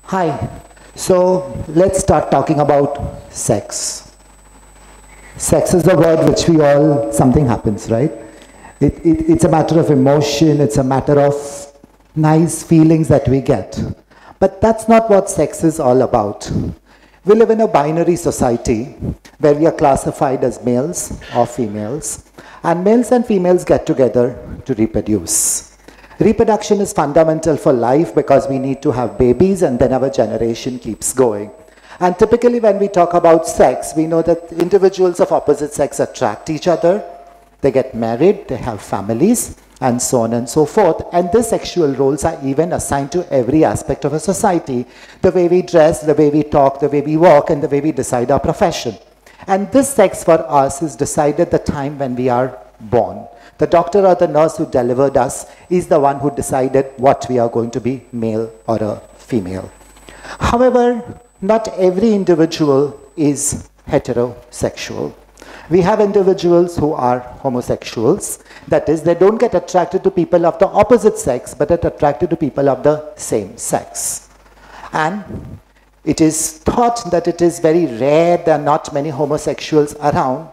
Hi, so let's start talking about sex. Sex is the word which we all, something happens, right? It's a matter of emotion, it's a matter of nice feelings that we get. But that's not what sex is all about. We live in a binary society where we are classified as males or females, and males and females get together to reproduce. Reproduction is fundamental for life because we need to have babies and then our generation keeps going. And typically when we talk about sex, we know that individuals of opposite sex attract each other, they get married, they have families, and so on and so forth. And these sexual roles are even assigned to every aspect of a society. The way we dress, the way we talk, the way we walk, and the way we decide our profession. And this sex for us is decided the time when we are born. The doctor or the nurse who delivered us is the one who decided what we are going to be, male or a female. However, not every individual is heterosexual. We have individuals who are homosexuals. That is, they don't get attracted to people of the opposite sex, but are attracted to people of the same sex. And it is thought that it is very rare, there are not many homosexuals around,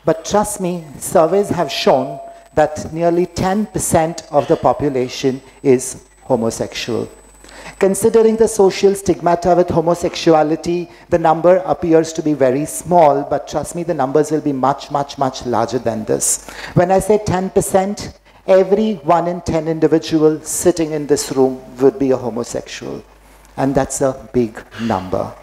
but trust me, surveys have shown that nearly 10% of the population is homosexual. Considering the social stigmata with homosexuality, the number appears to be very small, but trust me, the numbers will be much, much, much larger than this. When I say 10%, every 1 in 10 individual sitting in this room would be a homosexual. And that's a big number.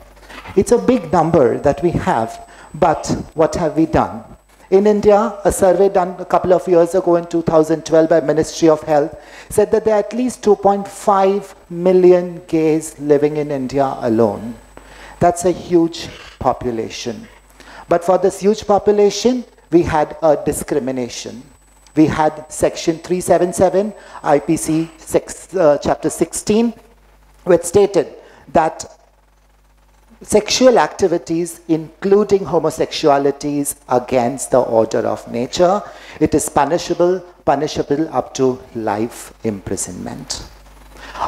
It's a big number that we have, but what have we done? In India, a survey done a couple of years ago in 2012 by Ministry of Health said that there are at least 2.5 million gays living in India alone. That's a huge population. But for this huge population, we had a discrimination. We had Section 377, IPC Chapter 16, which stated that sexual activities, including homosexuality, is against the order of nature. It is punishable up to life imprisonment.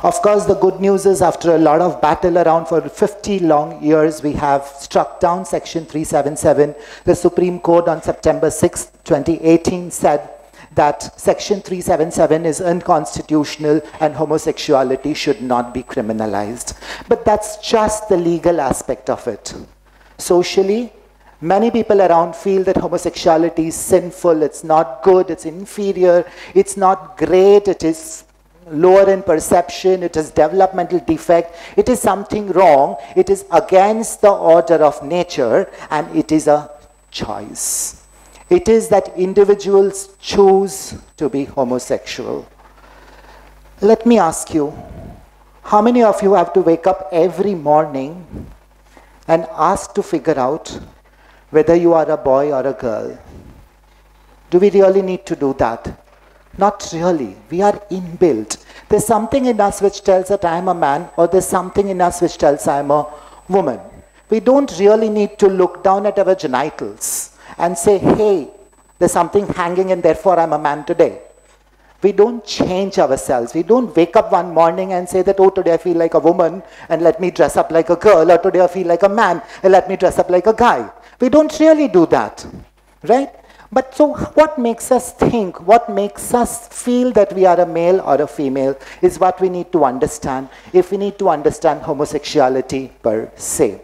Of course, the good news is after a lot of battle around for 50 long years, we have struck down Section 377. The Supreme Court on September 6, 2018 said that Section 377 is unconstitutional and homosexuality should not be criminalized. But that's just the legal aspect of it. Socially, many people around feel that homosexuality is sinful, it's not good, it's inferior, it's not great, it is lower in perception, it is developmental defect, it is something wrong, it is against the order of nature, and it is a choice. It is that individuals choose to be homosexual. Let me ask you, how many of you have to wake up every morning and ask to figure out whether you are a boy or a girl? Do we really need to do that? Not really. We are inbuilt. There's something in us which tells that I am a man, or there's something in us which tells I am a woman. We don't really need to look down at our genitals and say, hey, there's something hanging and therefore I'm a man today. We don't change ourselves. We don't wake up one morning and say that, oh, today I feel like a woman and let me dress up like a girl, or today I feel like a man and let me dress up like a guy. We don't really do that, right? But so what makes us think, what makes us feel that we are a male or a female is what we need to understand if we need to understand homosexuality per se.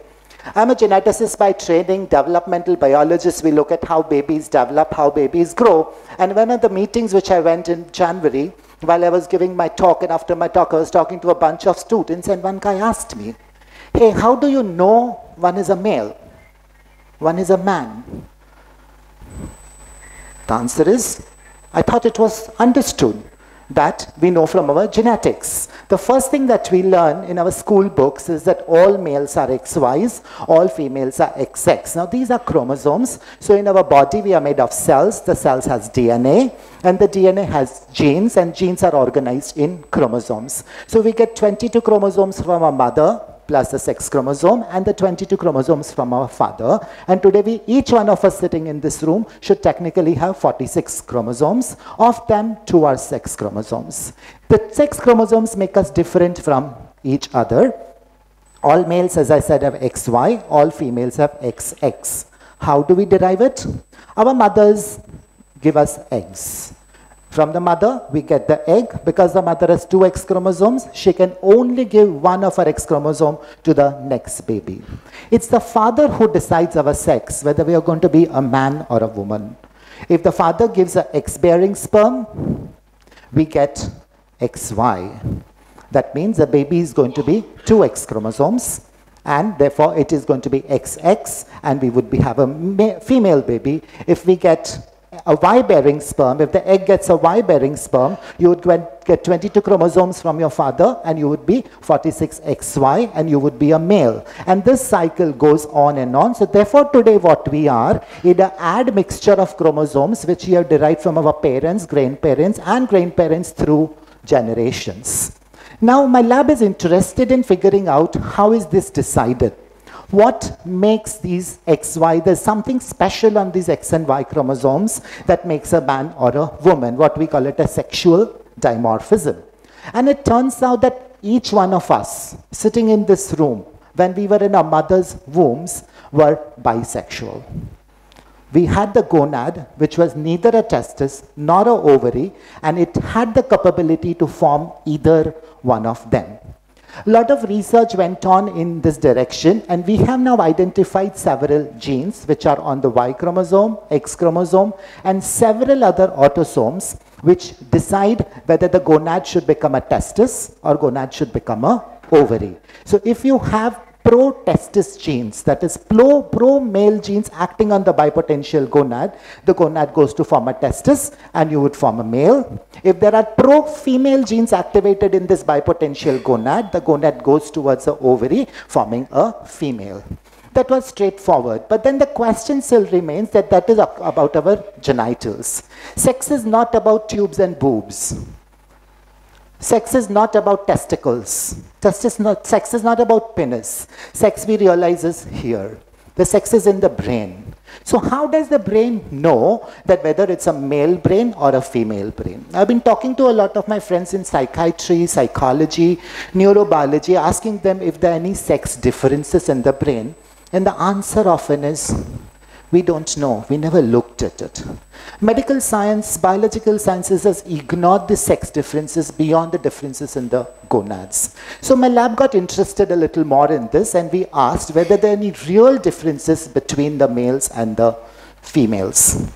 I'm a geneticist by training, developmental biologist. We look at how babies develop, how babies grow. And one of the meetings which I went in January, while I was giving my talk, and after my talk I was talking to a bunch of students, and one guy asked me, hey, how do you know one is a male? One is a man? The answer is, I thought it was understood that we know from our genetics. The first thing that we learn in our school books is that all males are XYs, all females are XX. Now these are chromosomes. So in our body we are made of cells. The cells has DNA, and the DNA has genes, and genes are organized in chromosomes. So we get 22 chromosomes from our mother, plus the sex chromosome, and the 22 chromosomes from our father. And today each one of us sitting in this room should technically have 46 chromosomes. Of them, 2 are sex chromosomes. The sex chromosomes make us different from each other. All males, as I said, have XY, all females have XX. How do we derive it? Our mothers give us eggs. From the mother, we get the egg. Because the mother has 2 X chromosomes, she can only give one of her X chromosome to the next baby. It's the father who decides our sex, whether we are going to be a man or a woman. If the father gives an X-bearing sperm, we get XY. That means the baby is going to be 2 X chromosomes, and therefore it is going to be XX, and we would have a female baby. If we get a Y-bearing sperm, if the egg gets a Y-bearing sperm, you would get 22 chromosomes from your father, and you would be 46XY, and you would be a male. And this cycle goes on and on. So therefore today what we are is an admixture of chromosomes which we have derived from our parents, grandparents, and grandparents through generations. Now my lab is interested in figuring out how is this decided. What makes these XY? There's something special on these X and Y chromosomes that makes a man or a woman, what we call it a sexual dimorphism. And it turns out that each one of us sitting in this room, when we were in our mother's wombs, were bisexual. We had the gonad, which was neither a testis nor an ovary, and it had the capability to form either one of them. A lot of research went on in this direction, and we have now identified several genes which are on the Y chromosome, X chromosome, and several other autosomes which decide whether the gonad should become a testis or gonad should become a ovary. So if you have pro-testis genes, that is pro-male genes acting on the bipotential gonad, the gonad goes to form a testis and you would form a male. If there are pro-female genes activated in this bipotential gonad, the gonad goes towards the ovary, forming a female. That was straightforward. But then the question still remains that is about our genitals. Sex is not about tubes and boobs. Sex is not about testicles. Sex is not about penis. Sex, we realize, is here. The sex is in the brain. So how does the brain know that whether it's a male brain or a female brain? I've been talking to a lot of my friends in psychiatry, psychology, neurobiology, asking them if there are any sex differences in the brain. And the answer often is, we don't know. We never looked at it. Medical science, biological sciences has ignored the sex differences beyond the differences in the gonads. So my lab got interested a little more in this, and we asked whether there are any real differences between the males and the females.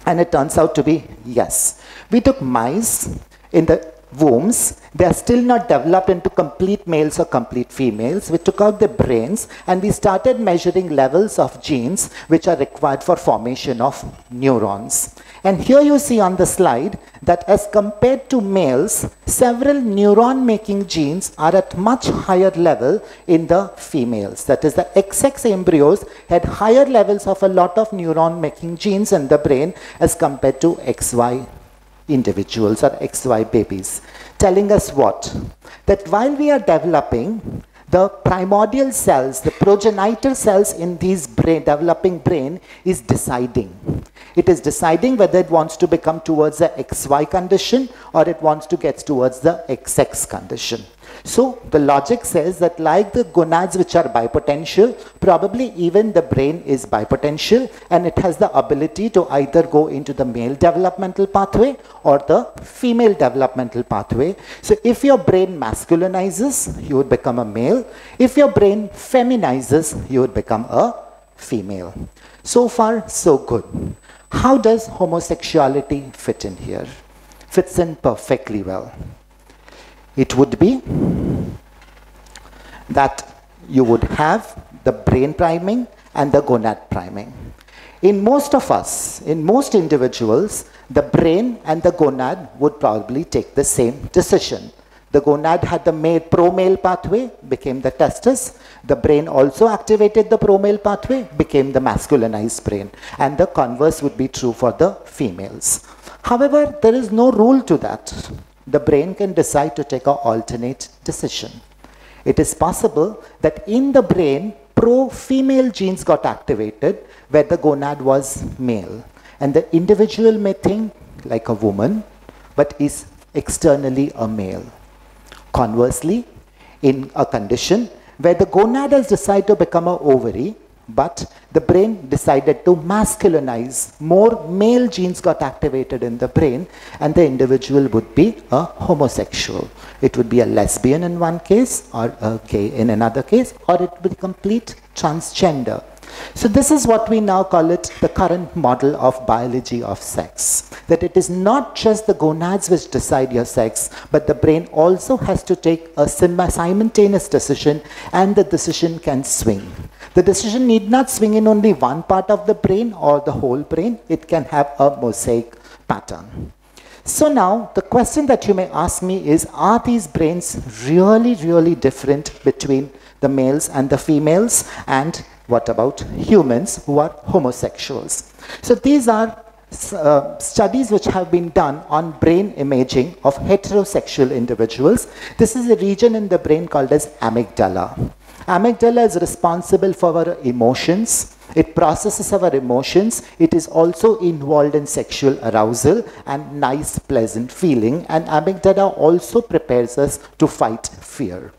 And it turns out to be yes. We took mice in the wombs. They are still not developed into complete males or complete females. We took out the brains and we started measuring levels of genes which are required for formation of neurons. And here you see on the slide that as compared to males, several neuron making genes are at much higher level in the females. That is, the XX embryos had higher levels of a lot of neuron making genes in the brain as compared to XY individuals or XY babies, telling us what? That while we are developing, the primordial cells, the progenitor cells in these developing brain is deciding. It is deciding whether it wants to become towards the XY condition or it wants to get towards the XX condition. So the logic says that like the gonads which are bipotential, probably even the brain is bipotential, and it has the ability to either go into the male developmental pathway or the female developmental pathway. So if your brain masculinizes, you would become a male. If your brain feminizes, you would become a female. So far, so good. How does homosexuality fit in here? Fits in perfectly well. It would be that you would have the brain priming and the gonad priming. In most of us, in most individuals, the brain and the gonad would probably take the same decision. The gonad had the pro-male pathway, became the testis. The brain also activated the pro-male pathway, became the masculinized brain. And the converse would be true for the females. However, there is no rule to that. The brain can decide to take an alternate decision. It is possible that in the brain, pro-female genes got activated where the gonad was male. And the individual may think like a woman, but is externally a male. Conversely, in a condition where the gonads decide to become an ovary, but the brain decided to masculinize. More male genes got activated in the brain, and the individual would be a homosexual. It would be a lesbian in one case, or a gay in another case, or it would be complete transgender. So this is what we now call it the current model of biology of sex. That it is not just the gonads which decide your sex, but the brain also has to take a simultaneous decision, and the decision can swing. The decision need not swing in only one part of the brain or the whole brain. It can have a mosaic pattern. So now the question that you may ask me is, are these brains really, really different between the males and the females? And what about humans who are homosexuals? So these are studies which have been done on brain imaging of heterosexual individuals. This is a region in the brain called as amygdala. Amygdala is responsible for our emotions. It processes our emotions. It is also involved in sexual arousal and nice, pleasant feeling. And amygdala also prepares us to fight fear.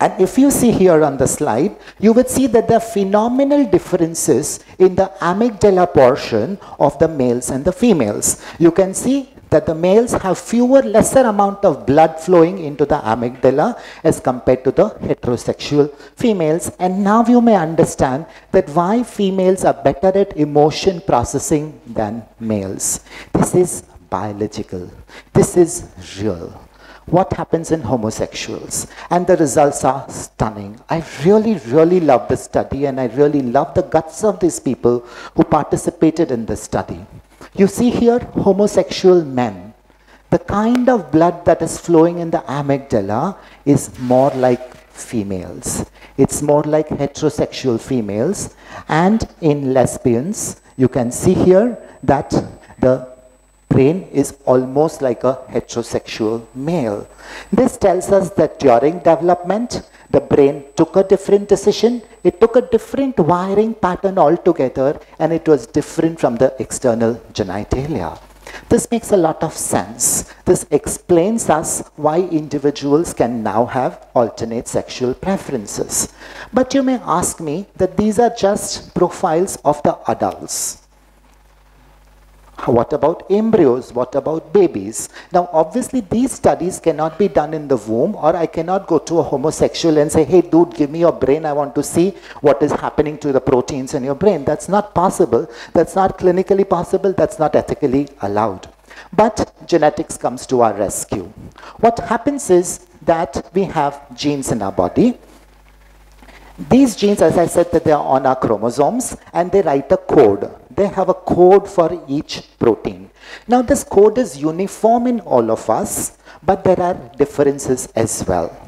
And if you see here on the slide, you would see that there are phenomenal differences in the amygdala portion of the males and the females. You can see that the males have lesser amount of blood flowing into the amygdala as compared to the heterosexual females. And now you may understand that why females are better at emotion processing than males. This is biological. This is real. What happens in homosexuals? And the results are stunning. I really, really love the study, and I really love the guts of these people who participated in this study. You see here homosexual men. The kind of blood that is flowing in the amygdala is more like females. It's more like heterosexual females. And in lesbians, you can see here that the brain is almost like a heterosexual male. This tells us that during development, the brain took a different decision. It took a different wiring pattern altogether, and it was different from the external genitalia. This makes a lot of sense. This explains us why individuals can now have alternate sexual preferences. But you may ask me that these are just profiles of the adults. What about embryos? What about babies? Now, obviously, these studies cannot be done in the womb, or I cannot go to a homosexual and say, hey, dude, give me your brain. I want to see what is happening to the proteins in your brain. That's not possible. That's not clinically possible. That's not ethically allowed. But genetics comes to our rescue. What happens is that we have genes in our body. These genes, as I said, that they are on our chromosomes, and they write a code. They have a code for each protein. Now, this code is uniform in all of us, but there are differences as well.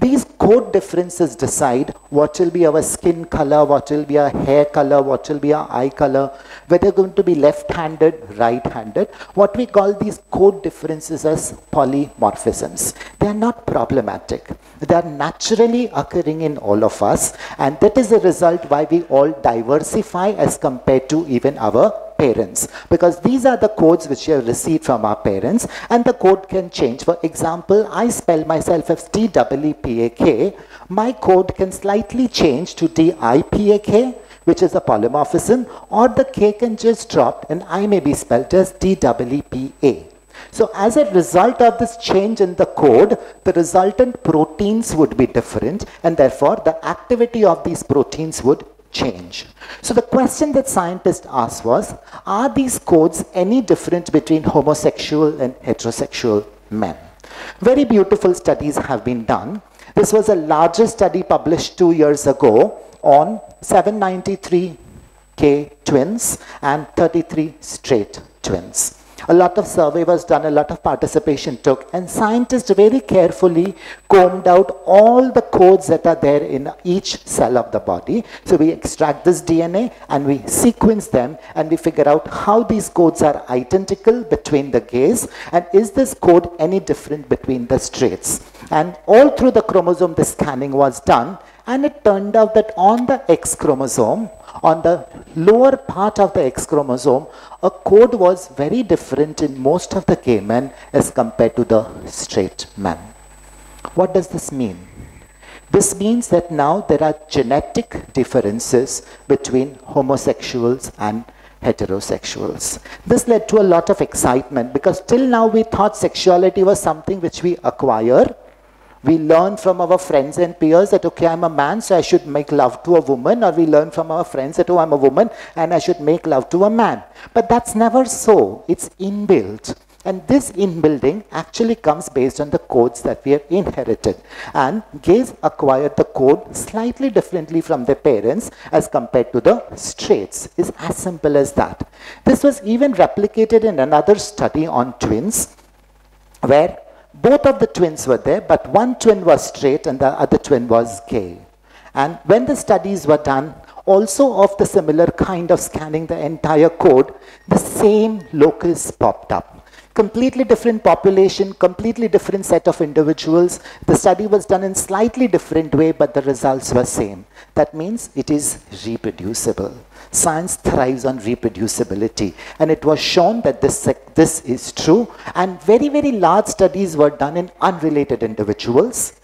These code differences decide what will be our skin color, what will be our hair color, what will be our eye color, whether we're going to be left-handed, right-handed. What we call these code differences as polymorphisms. They are not problematic. They are naturally occurring in all of us, and that is the result why we all diversify as compared to even our parents, because these are the codes which we have received from our parents, and the code can change. For example, I spell myself as T-E-E-P-A-K. My code can slightly change to D-I-P-A-K, which is a polymorphism, or the K can just drop and I may be spelled as D-E-E-P-A. So as a result of this change in the code, the resultant proteins would be different, and therefore the activity of these proteins would change. So the question that scientists asked was, are these codes any different between homosexual and heterosexual men? Very beautiful studies have been done. This was the largest study published 2 years ago on 793K twins and 33 straight twins. A lot of survey was done, a lot of participation took, and scientists very carefully combed out all the codes that are there in each cell of the body. So we extract this DNA and we sequence them, and we figure out how these codes are identical between the gays, and is this code any different between the straights. And all through the chromosome the scanning was done, and it turned out that on the X chromosome, on the lower part of the X chromosome, a code was very different in most of the gay men as compared to the straight men. What does this mean? This means that now there are genetic differences between homosexuals and heterosexuals. This led to a lot of excitement because till now we thought sexuality was something which we acquire. We learn from our friends and peers that, okay, I'm a man, so I should make love to a woman, or we learn from our friends that, oh, I'm a woman and I should make love to a man. But that's never so. It's inbuilt. And this inbuilding actually comes based on the codes that we have inherited. And gays acquired the code slightly differently from their parents as compared to the straights. It's as simple as that. This was even replicated in another study on twins, where both of the twins were there, but one twin was straight and the other twin was gay. And when the studies were done, also of the similar kind of scanning the entire code, the same locus popped up. Completely different population, completely different set of individuals. The study was done in slightly different way, but the results were same. That means it is reproducible. Science thrives on reproducibility, and it was shown that this is true, and very, very large studies were done in unrelated individuals,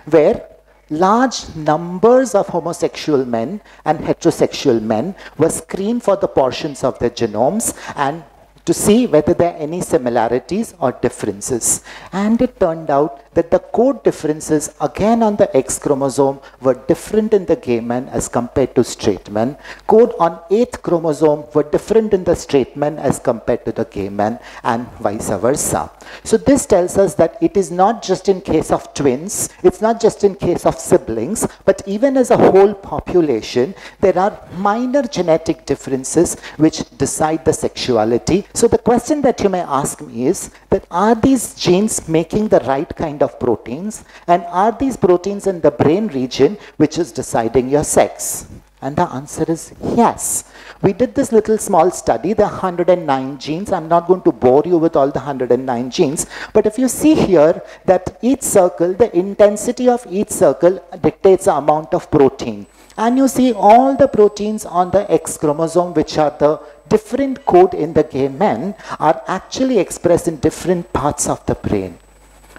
where large numbers of homosexual men and heterosexual men were screened for the portions of their genomes and to see whether there are any similarities or differences. And it turned out that the code differences again on the X chromosome were different in the gay men as compared to straight men. Code on 8th chromosome were different in the straight men as compared to the gay men, and vice versa. So this tells us that it is not just in case of twins, it's not just in case of siblings, but even as a whole population, there are minor genetic differences which decide the sexuality. So the question that you may ask me is that, are these genes making the right kind of proteins, and are these proteins in the brain region which is deciding your sex? And the answer is yes. We did this little small study. There are 109 genes. I'm not going to bore you with all the 109 genes, but if you see here that each circle, the intensity of each circle dictates the amount of protein. And you see all the proteins on the X chromosome, which are the different code in the gay men, are actually expressed in different parts of the brain.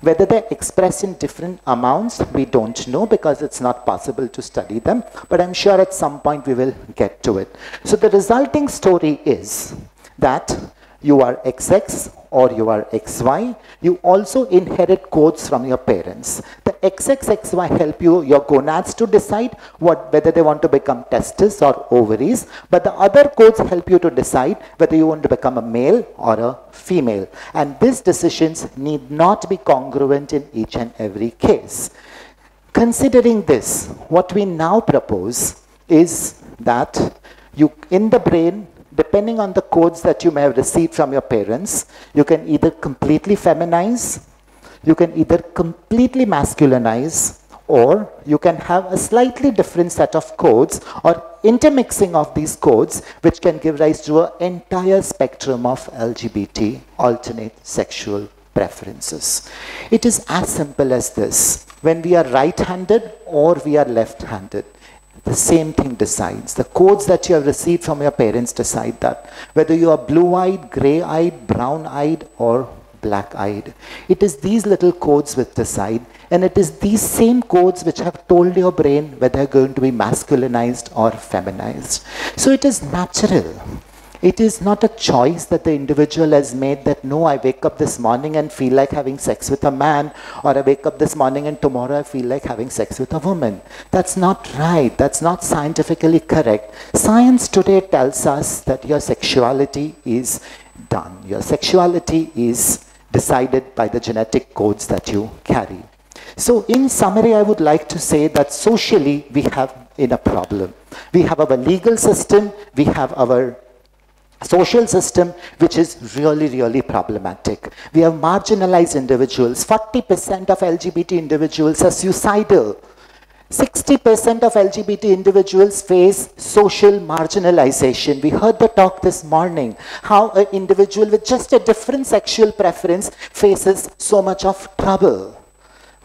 Whether they're expressed in different amounts, we don't know because it's not possible to study them, but I'm sure at some point we will get to it. So the resulting story is that you are XX or you are XY, you also inherit codes from your parents. The XXXY help your gonads to decide whether they want to become testes or ovaries, but the other codes help you to decide whether you want to become a male or a female. And these decisions need not be congruent in each and every case. Considering this, what we now propose is that you, in the brain, depending on the codes that you may have received from your parents, you can either completely feminize, you can either completely masculinize, or you can have a slightly different set of codes or intermixing of these codes, which can give rise to an entire spectrum of LGBT alternate sexual preferences. It is as simple as this. When we are right-handed or we are left-handed, the same thing decides. The codes that you have received from your parents decide that. Whether you are blue-eyed, gray-eyed, brown-eyed, or black-eyed. It is these little codes which decide, and it is these same codes which have told your brain whether you're going to be masculinized or feminized. So it is natural. It is not a choice that the individual has made that, no, I wake up this morning and feel like having sex with a man, or I wake up this morning and tomorrow I feel like having sex with a woman. That's not right. That's not scientifically correct. Science today tells us that your sexuality is done. Your sexuality is decided by the genetic codes that you carry. So in summary, I would like to say that socially we have a problem. We have our legal system, we have our social system, which is really, really problematic. We have marginalized individuals. 40% of LGBT individuals are suicidal. 60% of LGBT individuals face social marginalization. We heard the talk this morning, how an individual with just a different sexual preference faces so much of trouble.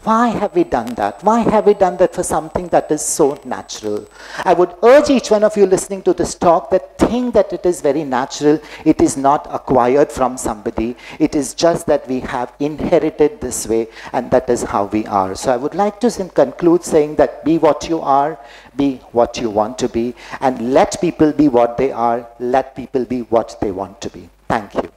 Why have we done that? Why have we done that for something that is so natural? I would urge each one of you listening to this talk that think that it is very natural. It is not acquired from somebody. It is just that we have inherited this way, and that is how we are. So I would like to conclude saying that be what you are, be what you want to be, and let people be what they are, let people be what they want to be. Thank you.